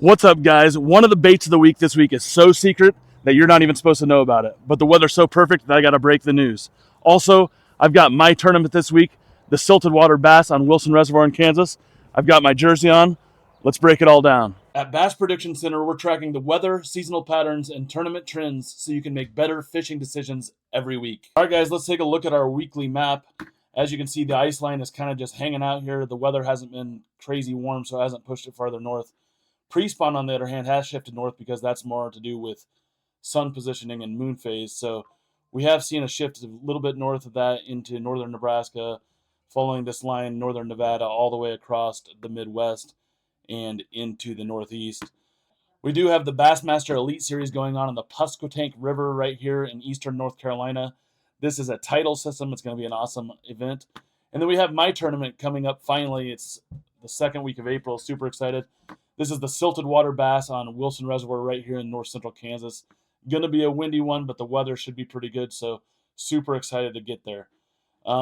What's up, guys? One of the baits of the week this week is so secret that you're not even supposed to know about it. But the weather's so perfect that I got to break the news. Also, I've got my tournament this week, the Silted Water Bass on Wilson Reservoir in Kansas. I've got my jersey on. Let's break it all down. At Bass Prediction Center, we're tracking the weather, seasonal patterns, and tournament trends so you can make better fishing decisions every week. All right, guys, let's take a look at our weekly map. As you can see, the ice line is kind of just hanging out here. The weather hasn't been crazy warm, so it hasn't pushed it farther north. Prespawn, on the other hand, has shifted north because that's more to do with sun positioning and moon phase. So we have seen a shift a little bit north of that into northern Nebraska, following this line, northern Nevada, all the way across the Midwest and into the Northeast. We do have the Bassmaster Elite series going on in the Pasquotank River right here in eastern North Carolina. This is a tidal system. It's going to be an awesome event. And then we have my tournament coming up finally. It's the second week of April. Super excited. This is the Silted Water Bass on Wilson Reservoir right here in north central Kansas. Going to be a windy one, but the weather should be pretty good, so super excited to get there.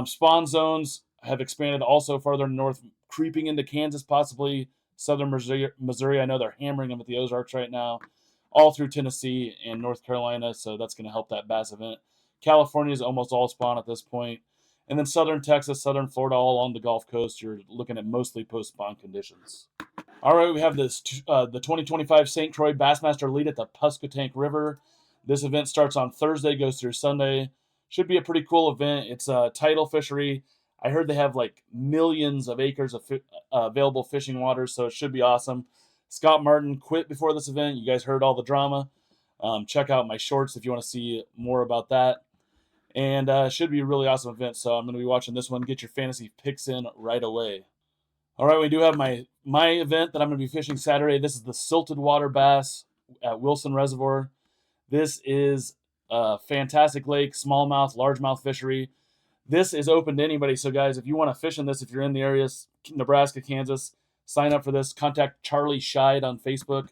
Spawn zones have expanded also farther north, creeping into Kansas, possibly southern Missouri. I know they're hammering them at the Ozarks right now, all through Tennessee and North Carolina, so that's going to help that bass event. California is almost all spawn at this point. And then southern Texas, southern Florida, all along the Gulf Coast, you're looking at mostly post-spawn conditions. All right, we have this the 2025 St. Croix Bassmaster Elite at the Pasquotank River. This event starts on Thursday, goes through Sunday. Should be a pretty cool event. It's a tidal fishery. I heard they have like millions of acres of available fishing waters, so it should be awesome. Scott Martin quit before this event. You guys heard all the drama. Check out my shorts if you want to see more about that. And it should be a really awesome event, so I'm going to be watching this one. Get your fantasy picks in right away. All right, we do have my event that I'm going to be fishing Saturday. This is the Silted Water Bass at Wilson Reservoir. This is a fantastic lake, smallmouth, largemouth fishery. This is open to anybody. So, guys, if you want to fish in this, if you're in the areas, Nebraska, Kansas, sign up for this. Contact Charlie Scheid on Facebook.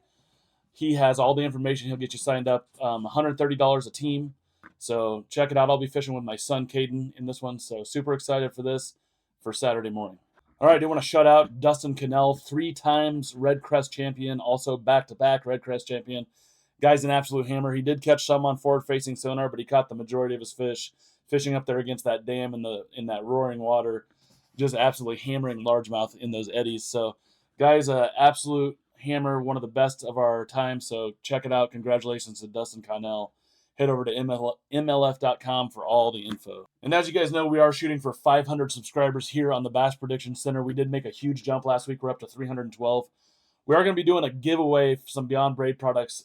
He has all the information. He'll get you signed up. $130 a team. So check it out. I'll be fishing with my son, Caden, in this one. So super excited for this for Saturday morning. All right, I do want to shout out Dustin Connell, 3 times Redcrest champion, also back-to-back Redcrest champion. Guy's an absolute hammer. He did catch some on forward-facing sonar, but he caught the majority of his fish fishing up there against that dam in that roaring water, just absolutely hammering largemouth in those eddies. So, guy's an absolute hammer, one of the best of our time. So check it out. Congratulations to Dustin Connell. Head over to MLF.com for all the info. And as you guys know, we are shooting for 500 subscribers here on the Bass Prediction Center. We did make a huge jump last week. We're up to 312. We are going to be doing a giveaway for some Beyond Braid products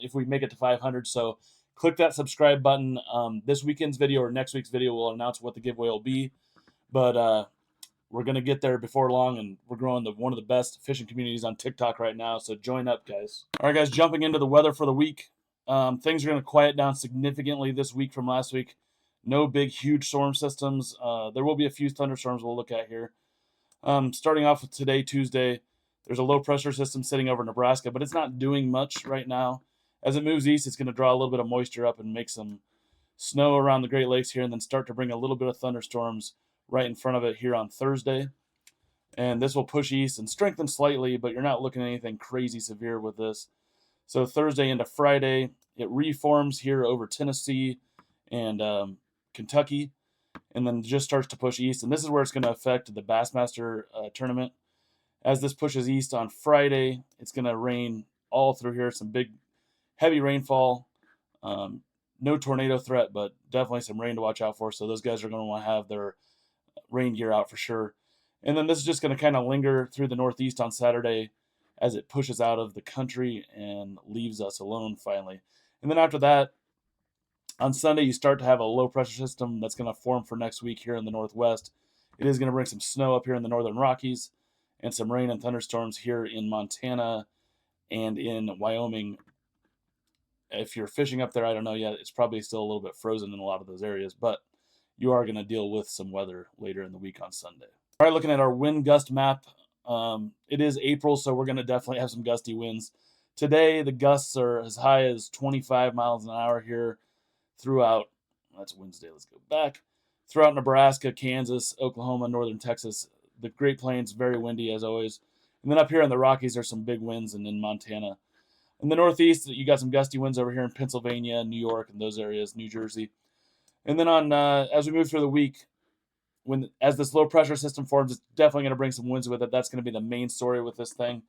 if we make it to 500. So click that subscribe button. This weekend's video or next week's video will announce what the giveaway will be. But we're going to get there before long, and we're growing one of the best fishing communities on TikTok right now. So join up, guys. All right, guys, jumping into the weather for the week. Things are going to quiet down significantly this week from last week. No big, huge storm systems. There will be a few thunderstorms we'll look at here. Starting off with today, Tuesday, there's a low-pressure system sitting over Nebraska, but it's not doing much right now. As it moves east, it's going to draw a little bit of moisture up and make some snow around the Great Lakes here, and then start to bring a little bit of thunderstorms right in front of it here on Thursday. And this will push east and strengthen slightly, but you're not looking at anything crazy severe with this. So Thursday into Friday, it reforms here over Tennessee and Kentucky, and then just starts to push east. And this is where it's going to affect the Bassmaster tournament. As this pushes east on Friday, it's going to rain all through here. Some big, heavy rainfall. No tornado threat, but definitely some rain to watch out for. So those guys are going to want to have their rain gear out for sure. And then this is just going to kind of linger through the Northeast on Saturday as it pushes out of the country and leaves us alone finally. And then after that, on Sunday, you start to have a low-pressure system that's going to form for next week here in the Northwest. It is going to bring some snow up here in the Northern Rockies and some rain and thunderstorms here in Montana and in Wyoming. If you're fishing up there, I don't know yet. It's probably still a little bit frozen in a lot of those areas, but you are going to deal with some weather later in the week on Sunday. All right, looking at our wind gust map. It is April, so we're going to definitely have some gusty winds. Today, the gusts are as high as 25 miles an hour here throughout. That's Wednesday. Let's go back. Throughout Nebraska, Kansas, Oklahoma, northern Texas. The Great Plains, very windy as always. And then up here in the Rockies, there's some big winds, and in Montana. In the Northeast, you got some gusty winds over here in Pennsylvania, New York, and those areas, New Jersey. And then on as we move through the week, as this low pressure system forms, it's definitely going to bring some winds with it. That's going to be the main story with this thing.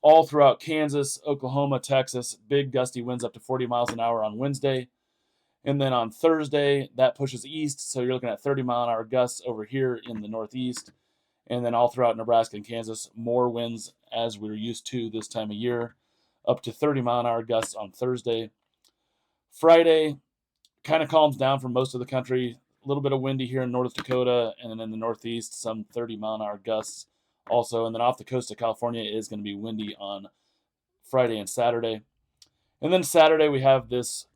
All throughout Kansas, Oklahoma, Texas, big gusty winds up to 40 miles an hour on Wednesday. And then on Thursday, that pushes east, so you're looking at 30-mile-an-hour gusts over here in the Northeast. And then all throughout Nebraska and Kansas, more winds as we're used to this time of year, up to 30-mile-an-hour gusts on Thursday. Friday kind of calms down for most of the country. A little bit of windy here in North Dakota, and then in the Northeast, some 30-mile-an-hour gusts also. And then off the coast of California, it is going to be windy on Friday and Saturday. And then Saturday, we have this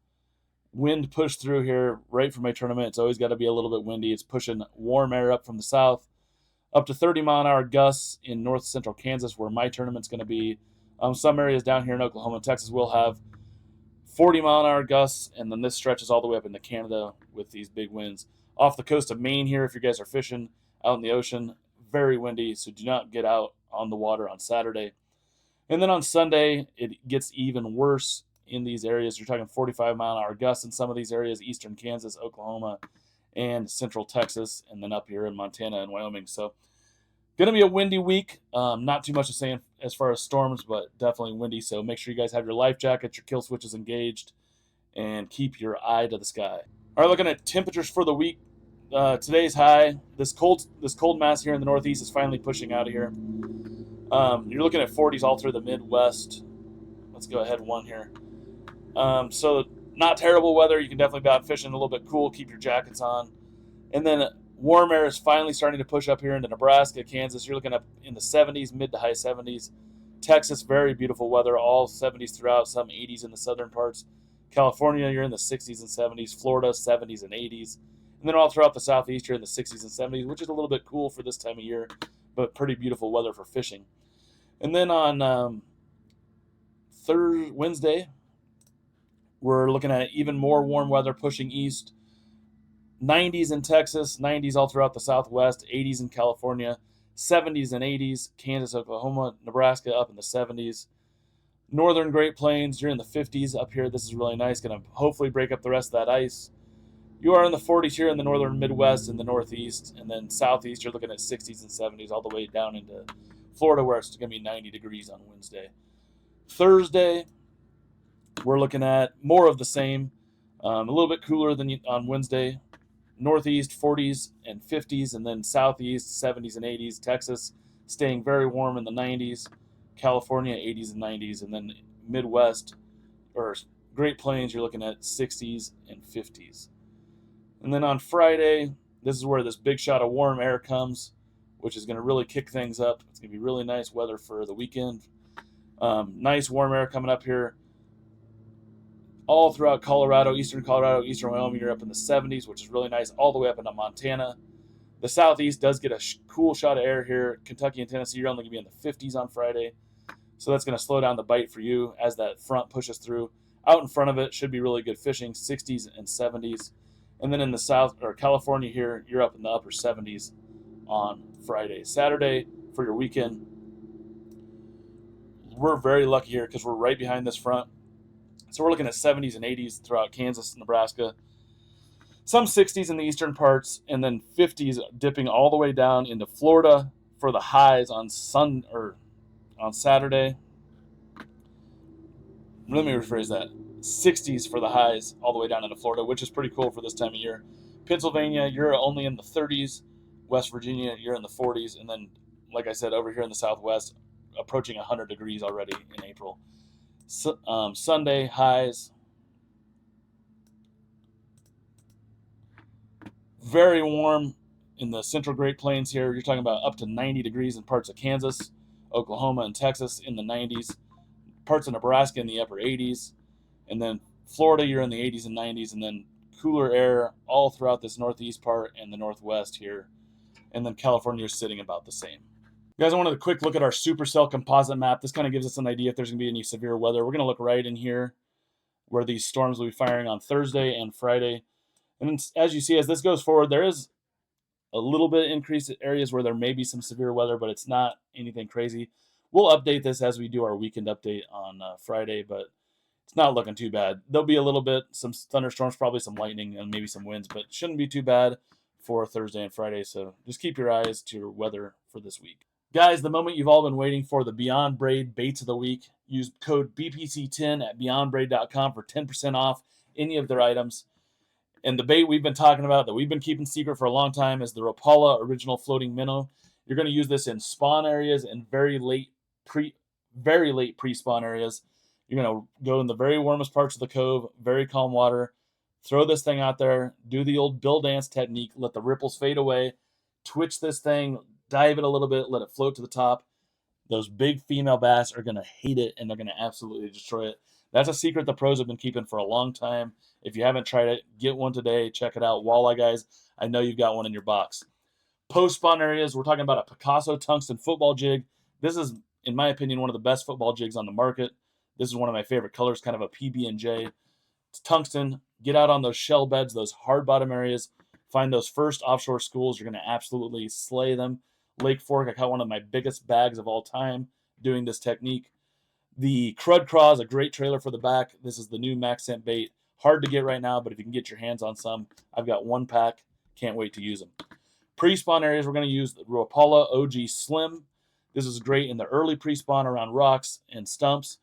wind push through here right for my tournament. It's always got to be a little bit windy. It's pushing warm air up from the south, up to 30-mile-an-hour gusts in north central Kansas, where my tournament's going to be. Some areas down here in Oklahoma and Texas will have 40-mile-an-hour gusts, and then this stretches all the way up into Canada with these big winds. Off the coast of Maine here, if you guys are fishing out in the ocean, very windy, so do not get out on the water on Saturday. And then on Sunday, it gets even worse in these areas. You're talking 45-mile-an-hour gusts in some of these areas, eastern Kansas, Oklahoma, and central Texas, and then up here in Montana and Wyoming. So going to be a windy week. Not too much to say as far as storms, but definitely windy. So make sure you guys have your life jackets, your kill switches engaged, and keep your eye to the sky. All right, looking at temperatures for the week. Today's high. This cold mass here in the Northeast is finally pushing out of here. You're looking at 40s all through the Midwest. Let's go ahead one here. So not terrible weather. You can definitely be out fishing a little bit cool. Keep your jackets on. And then warm air is finally starting to push up here into Nebraska, Kansas. You're looking up in the 70s, mid to high 70s. Texas, very beautiful weather, all 70s throughout, some 80s in the southern parts. California, you're in the 60s and 70s. Florida, 70s and 80s. And then all throughout the southeast, you're in the 60s and 70s, which is a little bit cool for this time of year, but pretty beautiful weather for fishing. And then on Wednesday, we're looking at even more warm weather pushing east. 90s in Texas, 90s all throughout the Southwest, 80s in California, 70s and 80s, Kansas, Oklahoma, Nebraska up in the 70s. Northern Great Plains, you're in the 50s up here. This is really nice. Going to hopefully break up the rest of that ice. You are in the 40s here in the northern Midwest and the Northeast. And then Southeast, you're looking at 60s and 70s all the way down into Florida, where it's going to be 90 degrees on Wednesday. Thursday, we're looking at more of the same. A little bit cooler than on Wednesday. Northeast 40s and 50s, and then Southeast 70s and 80s. Texas staying very warm in the 90s. California 80s and 90s, and then Midwest or Great Plains, you're looking at 60s and 50s. And then on Friday, this is where this big shot of warm air comes, which is going to really kick things up. It's going to be really nice weather for the weekend. Nice warm air coming up here all throughout Colorado, eastern Wyoming. You're up in the 70s, which is really nice, all the way up into Montana. The southeast does get a cool shot of air here. Kentucky and Tennessee, you're only going to be in the 50s on Friday. So that's going to slow down the bite for you as that front pushes through. Out in front of it should be really good fishing, 60s and 70s. And then in the south, or California here, you're up in the upper 70s on Friday. Saturday for your weekend, we're very lucky here because we're right behind this front. So we're looking at 70s and 80s throughout Kansas, Nebraska. Some 60s in the eastern parts, and then 50s dipping all the way down into Florida for the highs on Saturday. Let me rephrase that. 60s for the highs all the way down into Florida, which is pretty cool for this time of year. Pennsylvania, you're only in the 30s. West Virginia, you're in the 40s. And then, like I said, over here in the Southwest, approaching 100 degrees already in April. Sunday, highs. Very warm in the central Great Plains here. You're talking about up to 90 degrees in parts of Kansas, Oklahoma, and Texas in the 90s. Parts of Nebraska in the upper 80s. And then Florida, you're in the 80s and 90s. And then cooler air all throughout this northeast part and the northwest here. And then California is sitting about the same. Guys, I wanted a quick look at our supercell composite map. This kind of gives us an idea if there's going to be any severe weather. We're going to look right in here where these storms will be firing on Thursday and Friday. And as you see, as this goes forward, there is a little bit increased areas where there may be some severe weather, but it's not anything crazy. We'll update this as we do our weekend update on Friday, but it's not looking too bad. There'll be a little bit, some thunderstorms, probably some lightning, and maybe some winds, but it shouldn't be too bad for Thursday and Friday. So just keep your eyes to your weather for this week. Guys, the moment you've all been waiting for, the Beyond Braid Baits of the Week. Use code BPC10 at beyondbraid.com for 10% off any of their items. And the bait we've been talking about that we've been keeping secret for a long time is the Rapala Original Floating Minnow. You're going to use this in spawn areas and very late pre-spawn areas. You're going to go in the very warmest parts of the cove, very calm water. Throw this thing out there. Do the old Bill Dance technique. Let the ripples fade away. Twitch this thing. Dive it a little bit. Let it float to the top. Those big female bass are going to hate it, and they're going to absolutely destroy it. That's a secret the pros have been keeping for a long time. If you haven't tried it, get one today. Check it out. Walleye guys, I know you've got one in your box. Post-spawn areas, we're talking about a Picasso tungsten football jig. This is, in my opinion, one of the best football jigs on the market. This is one of my favorite colors, kind of a PB&J. It's tungsten. Get out on those shell beds, those hard bottom areas. Find those first offshore schools. You're going to absolutely slay them. Lake Fork, I caught one of my biggest bags of all time doing this technique. The Crud Craw is a great trailer for the back. This is the new Max Scent bait. Hard to get right now, but if you can get your hands on some, I've got one pack. Can't wait to use them. Pre-spawn areas, we're going to use the Rapala OG Slim. This is great in the early pre-spawn around rocks and stumps.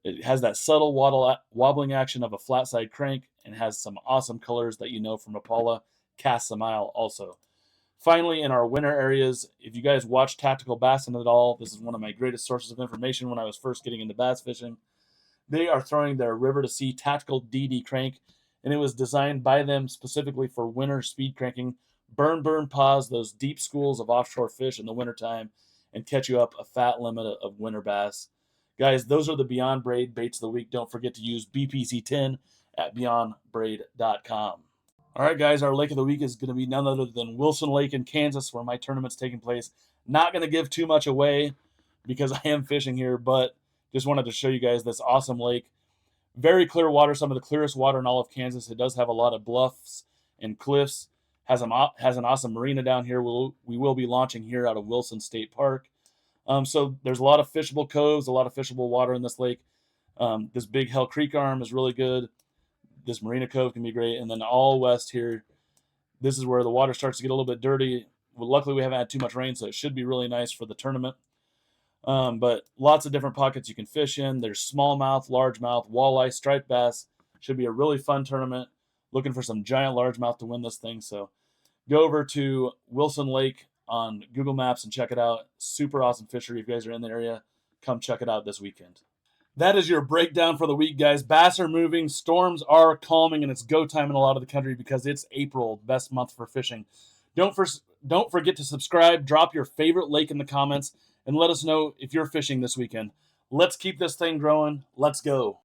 It has that subtle wobbling action of a flat side crank and has some awesome colors that you know from Rapala. Casts a mile also. Finally, in our winter areas, if you guys watch Tactical Bassin' at all, this is one of my greatest sources of information when I was first getting into bass fishing. They are throwing their River to Sea Tactical DD crank, and it was designed by them specifically for winter speed cranking. Burn, pause those deep schools of offshore fish in the wintertime and catch you up a fat limit of winter bass. Guys, those are the Beyond Braid Baits of the Week. Don't forget to use BPC10 at beyondbraid.com. All right, guys, our lake of the week is going to be none other than Wilson Lake in Kansas, where my tournament's taking place. Not going to give too much away because I am fishing here, but just wanted to show you guys this awesome lake. Very clear water, some of the clearest water in all of Kansas. It does have a lot of bluffs and cliffs. Has an awesome marina down here. We will be launching here out of Wilson State Park. So there's a lot of fishable coves, a lot of fishable water in this lake. This big Hell Creek arm is really good. This Marina Cove can be great. And then all west here, this is where the water starts to get a little bit dirty. Well, luckily, we haven't had too much rain, so it should be really nice for the tournament. But lots of different pockets you can fish in. There's smallmouth, largemouth, walleye, striped bass. Should be a really fun tournament. Looking for some giant largemouth to win this thing. So go over to Wilson Lake on Google Maps and check it out. Super awesome fishery. If you guys are in the area, come check it out this weekend. That is your breakdown for the week, guys. Bass are moving, storms are calming, and it's go time in a lot of the country because it's April, best month for fishing. Don't forget to subscribe, drop your favorite lake in the comments, and let us know if you're fishing this weekend. Let's keep this thing growing. Let's go.